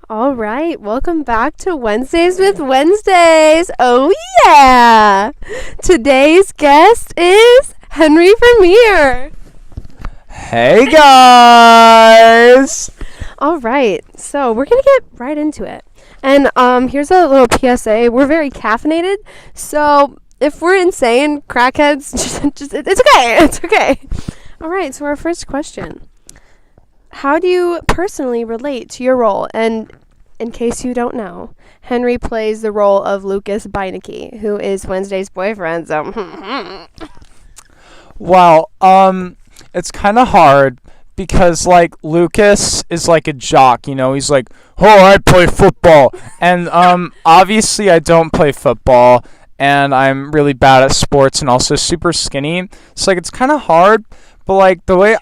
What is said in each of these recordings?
All right, welcome back to Wednesdays with Wednesdays. Oh, yeah! Today's guest is Henry Vermeer. Hey guys! All right, so we're going to get right into it. And here's a little PSA. We're very caffeinated, so if we're insane crackheads, it's okay. It's okay. All right, so our first question. How do you personally relate to your role? And in case you don't know, Henry plays the role of Lucas Beinecke, who is Wednesday's boyfriend. So, Well, it's kind of hard because, like, Lucas is like a jock, he's like, oh, I play football. And, obviously I don't play football, and I'm really bad at sports and also super skinny. So, like, it's kind of hard, but, like, the way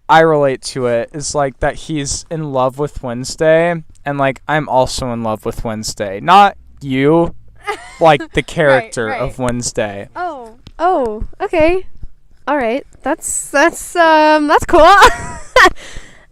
I relate to it is like that he's in love with Wednesday, and like I'm also in love with Wednesday. Not you, like the character right. of Wednesday. Oh, okay, all right. That's cool.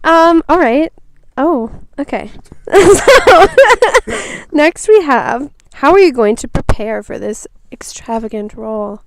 All right. Oh, okay. So next we have, how are you going to prepare for this extravagant role?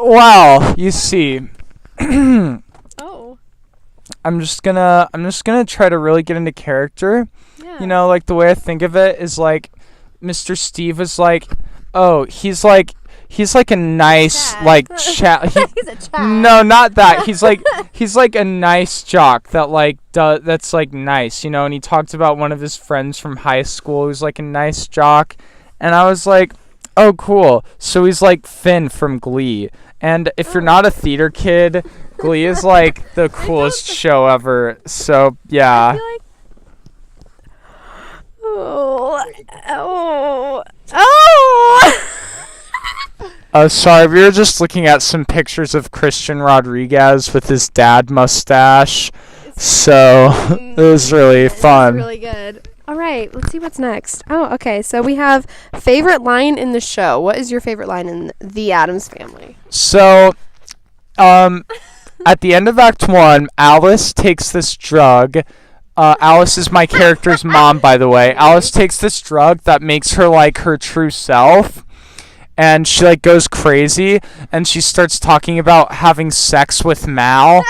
Wow, you see, Oh. I'm just gonna try to really get into character. Yeah. Like the way I think of it is like Mr. Steve is like, oh, he's like a nice Chad. like chat. He's a Chad. No, not that. He's like a nice jock that like that's like nice, and he talked about one of his friends from high school who's like a nice jock, and I was like, oh, cool. So he's like Finn from Glee. And if you're not a theater kid, Glee is like the coolest show ever. So yeah. I feel like... Oh. Oh, sorry, we were just looking at some pictures of Christian Rodriguez with his dad mustache. So it was really fun. Really good. All right, let's see what's next. Oh, okay. So we have favorite line in the show. What is your favorite line in The Addams Family? So, at the end of Act 1, Alice takes this drug. Alice is my character's mom, by the way. Alice takes this drug that makes her like her true self. And she like goes crazy, and she starts talking about having sex with Mal.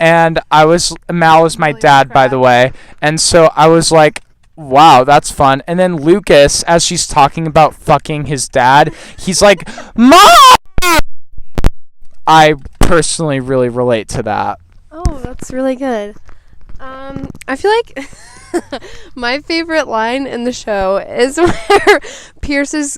And Mal was my dad, by the way. And so I was like, wow, that's fun. And then Lucas, as she's talking about fucking his dad, he's like, Mom! I personally really relate to that. Oh, that's really good. I feel like my favorite line in the show is where Pierce's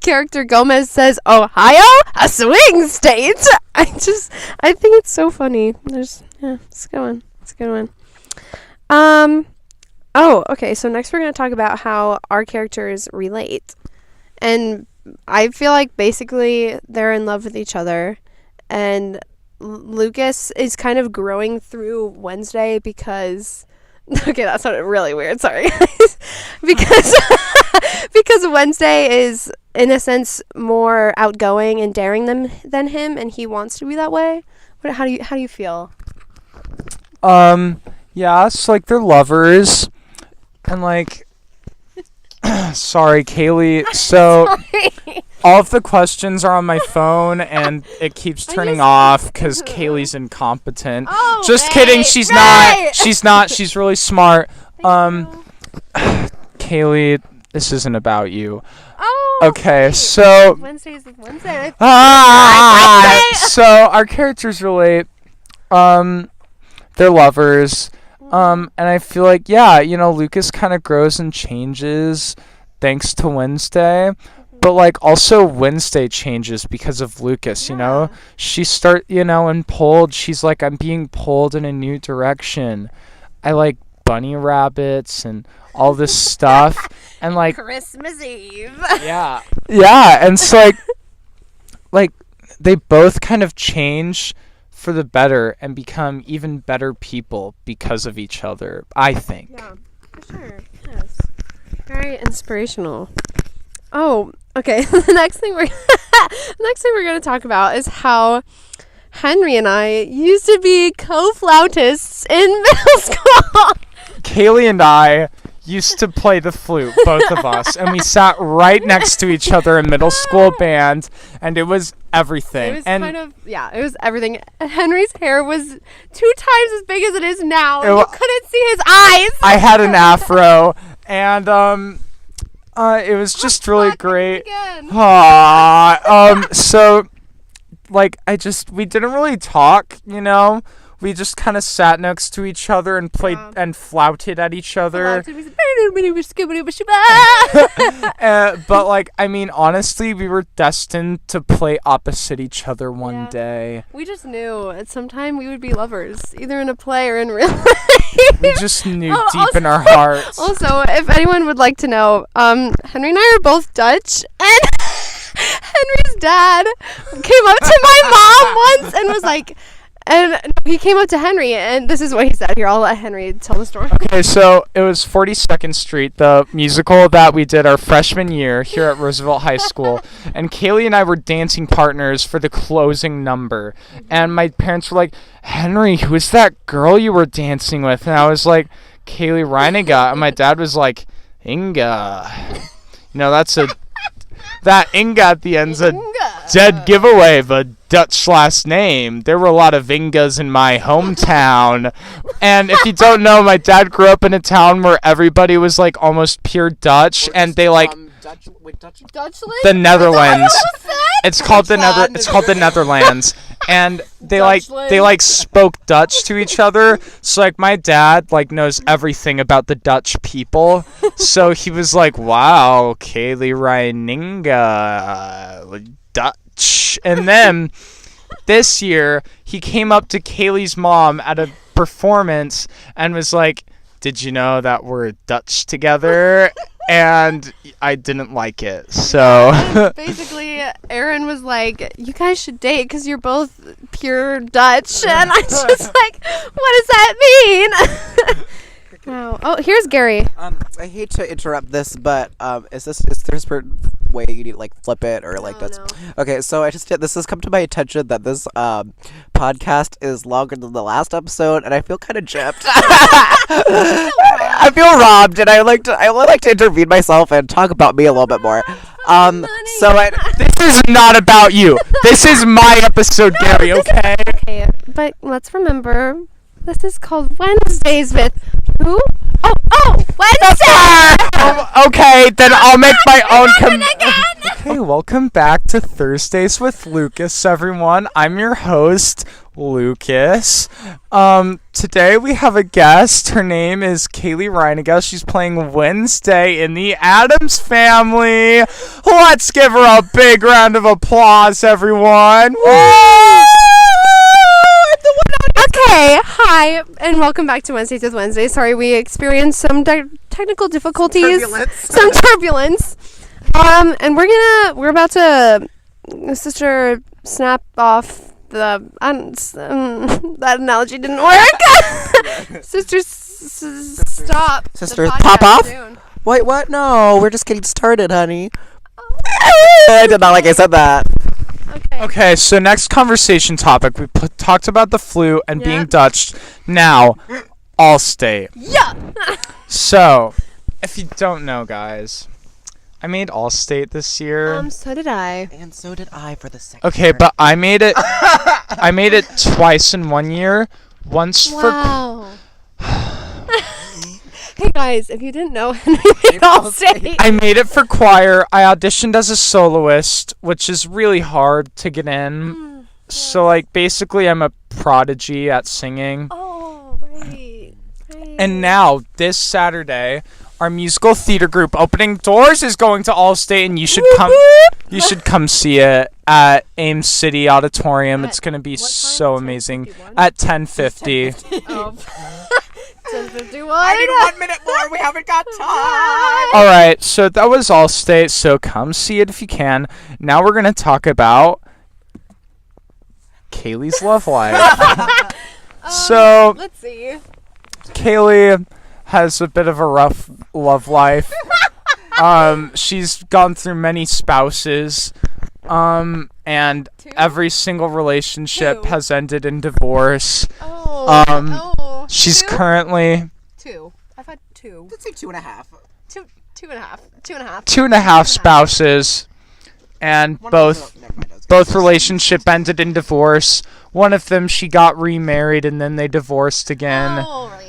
character Gomez says, Ohio, a swing state. I think it's so funny. It's a good one. It's a good one. Oh, okay. So next we're going to talk about how our characters relate. And I feel like basically they're in love with each other. And Lucas is kind of growing through Wednesday because... Okay, that sounded really weird. Sorry. because Wednesday is, in a sense, more outgoing and daring than him, and he wants to be that way. How do you feel? Yeah, it's like they're lovers. And like, sorry, Kaylee. So all of the questions are on my phone, and it keeps turning off because Kaylee's incompetent. Oh, just kidding. She's not. She's not. She's really smart. Kaylee, this isn't about you. Oh. Okay, so Wednesdays with Wednesday. So our characters relate. They're lovers. And I feel like, yeah, Lucas kind of grows and changes thanks to Wednesday. But, like, also Wednesday changes because of Lucas, She and pulled. She's like, I'm being pulled in a new direction. I like bunny rabbits and all this stuff. And, like... Christmas Eve. Yeah. Yeah, and so, like, they both kind of change for the better and become even better people because of each other, I think. Yeah, for sure. Yes. Very inspirational. Oh, okay. The next thing we're going to talk about is how Henry and I used to be co-flautists in middle school. Kaylee and I used to play the flute, both of us, and we sat right next to each other in middle school band, and it was everything. It was it was everything. Henry's hair was 2 times as big as it is now. And you couldn't see his eyes. I had an afro, and it was just really great. So, like, we didn't really talk, you know? We just kind of sat next to each other and played and flouted at each other. But, like, I mean, honestly, we were destined to play opposite each other one day. We just knew at some time we would be lovers, either in a play or in real life. We just knew deep in our hearts. Also, if anyone would like to know, Henry and I are both Dutch, and Henry's dad came up to my mom once and was like, and he came up to Henry, and this is what he said. Here, I'll let Henry tell the story. Okay, so it was 42nd Street, the musical that we did our freshman year here at Roosevelt High School. And Kaylee and I were dancing partners for the closing number. And my parents were like, Henry, who's that girl you were dancing with? And I was like, Kaylee Reiniga. And my dad was like, Inga. You know, that Inga at the end's a dead giveaway of a Dutch last name. There were a lot of Ingas in my hometown. And if you don't know, my dad grew up in a town where everybody was like almost pure Dutch, and they like the Netherlands. It's called the Netherlands. And they like spoke Dutch to each other. So like my dad like knows everything about the Dutch people. So he was like, wow, Kaylee Reininga, Dutch. And then this year he came up to Kaylee's mom at a performance and was like, did you know that we're Dutch together? And I didn't like it. So basically, Aaron was like, you guys should date because you're both pure Dutch. And I was just like, what does that mean? Wow. Oh, here's Gary. I hate to interrupt this, but is there a certain way you need to like flip it or like that's okay? So this has come to my attention that this podcast is longer than the last episode, and I feel kind of gypped. I feel robbed, and I would like to intervene myself and talk about me a little bit more. This is not about you. This is my episode, Gary. Okay. Okay, but let's remember, this is called Wednesdays with who? Oh, Wednesday! Okay, then I'll make my own Okay, welcome back to Thursdays with Lucas, everyone. I'm your host, Lucas. Today we have a guest. Her name is Kaylee Reiniga. She's playing Wednesday in The Addams Family. Let's give her a big round of applause, everyone. Woo! Okay, hi, and welcome back to Wednesdays with Wednesday. Sorry, we experienced some technical difficulties, some turbulence. And we're about to, Sister, snap off the, that analogy didn't work. Sister, stop. Sister, pop off? Soon. Wait, what? No, we're just getting started, honey. I did not like I said that. Okay, so next conversation topic. We talked about the flute and being Dutch. Now, Allstate. Yeah. So, if you don't know, guys, I made Allstate this year. So did I. And so did I for the second Okay, but I made it. I made it twice in 1 year. Once for. Hey guys, if you didn't know, Henry made Allstate. I made it for choir. I auditioned as a soloist, which is really hard to get in. So, like, basically, I'm a prodigy at singing. Oh, right. And now, this Saturday, our musical theater group Opening Doors is going to Allstate, and you should come. You should come see it at Ames City Auditorium. It's going to be so amazing. At 10:50. Oh. 10:51. I need 1 minute more. We haven't got time. All right, so that was Allstate. So come see it if you can. Now we're gonna talk about Kaylee's love life. So let's see. Kaylee has a bit of a rough love life. She's gone through many spouses. and 2? every single relationship 2. has ended in divorce. She's 2? currently 2. I've had 2. Let's say 2.5. 2.5. 2.5. 2.5 spouses, and both relationship ended in divorce. One of them, she got remarried and then they divorced again. Oh, right.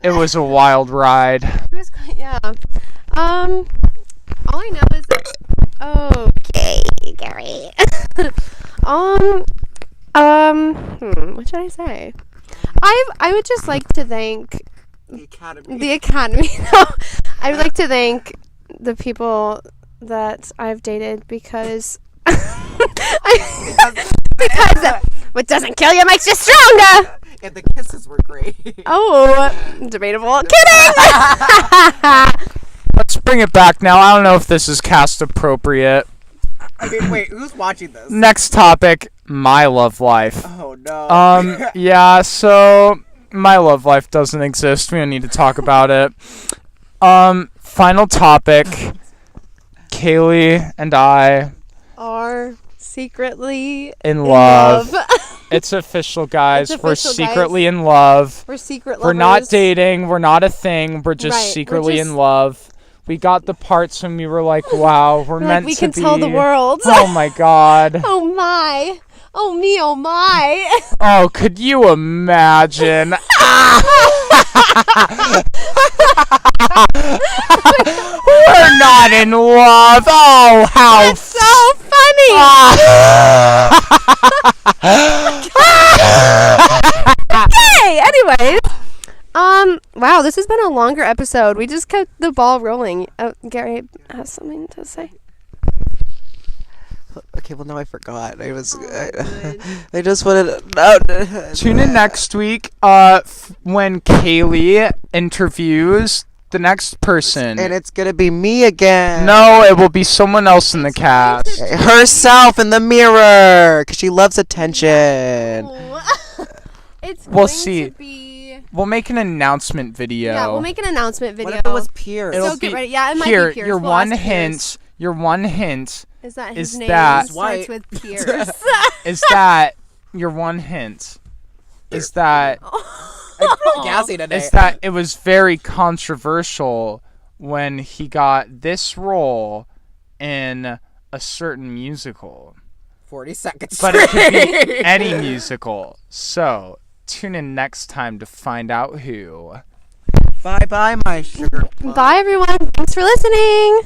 It was a wild ride. It was quite, yeah. All I know is that. Okay, Gary. What should I say? I would just like to thank The Academy. the Academy. No, I would like to thank the people that I've dated because what doesn't kill you makes you stronger. And the kisses were great. Oh, debatable. Kidding. Let's bring it back now. I don't know if this is cast appropriate. Okay, wait, who's watching this? Next topic, my love life. Oh no. Yeah, so my love life doesn't exist. We don't need to talk about it. Final topic. Kaylee and I Are secretly in love. love. It's official, guys. It's We're official, secretly guys. in love. We're secret lovers. We're not dating. We're not a thing. We're just Right, we're secretly just- in love. We got the parts when we were like, wow, we're We're like, meant we to can be. tell the world. Oh my god. Oh my. Oh me, oh my. Oh, could you imagine? We're not in love. Oh, how That's so funny. Okay, anyways. Wow, this has been a longer episode. We just kept the ball rolling. Gary has something to say. Okay, well now I forgot. I was. good. I just wanted. No. Tune in next week when Kaylee interviews the next person. And it's gonna be me again. No, it will be someone else in the cast. Herself in the mirror, because she loves attention. It's We'll going see. to be. We'll make an announcement video. Yeah, we'll make an announcement video. What if it was Pierce? It'll So get be- ready. Yeah, it might Here, be Pierce. your We'll one ask hint. Pierce. Your one hint Is that is his name that- starts White. with Pierce? is that your one hint is that I'm pretty gassy today. is that it was very controversial when he got this role in a certain musical. 40 seconds. But it could be any musical. So tune in next time to find out who. Bye bye, my sugar. Bye, everyone. Thanks for listening.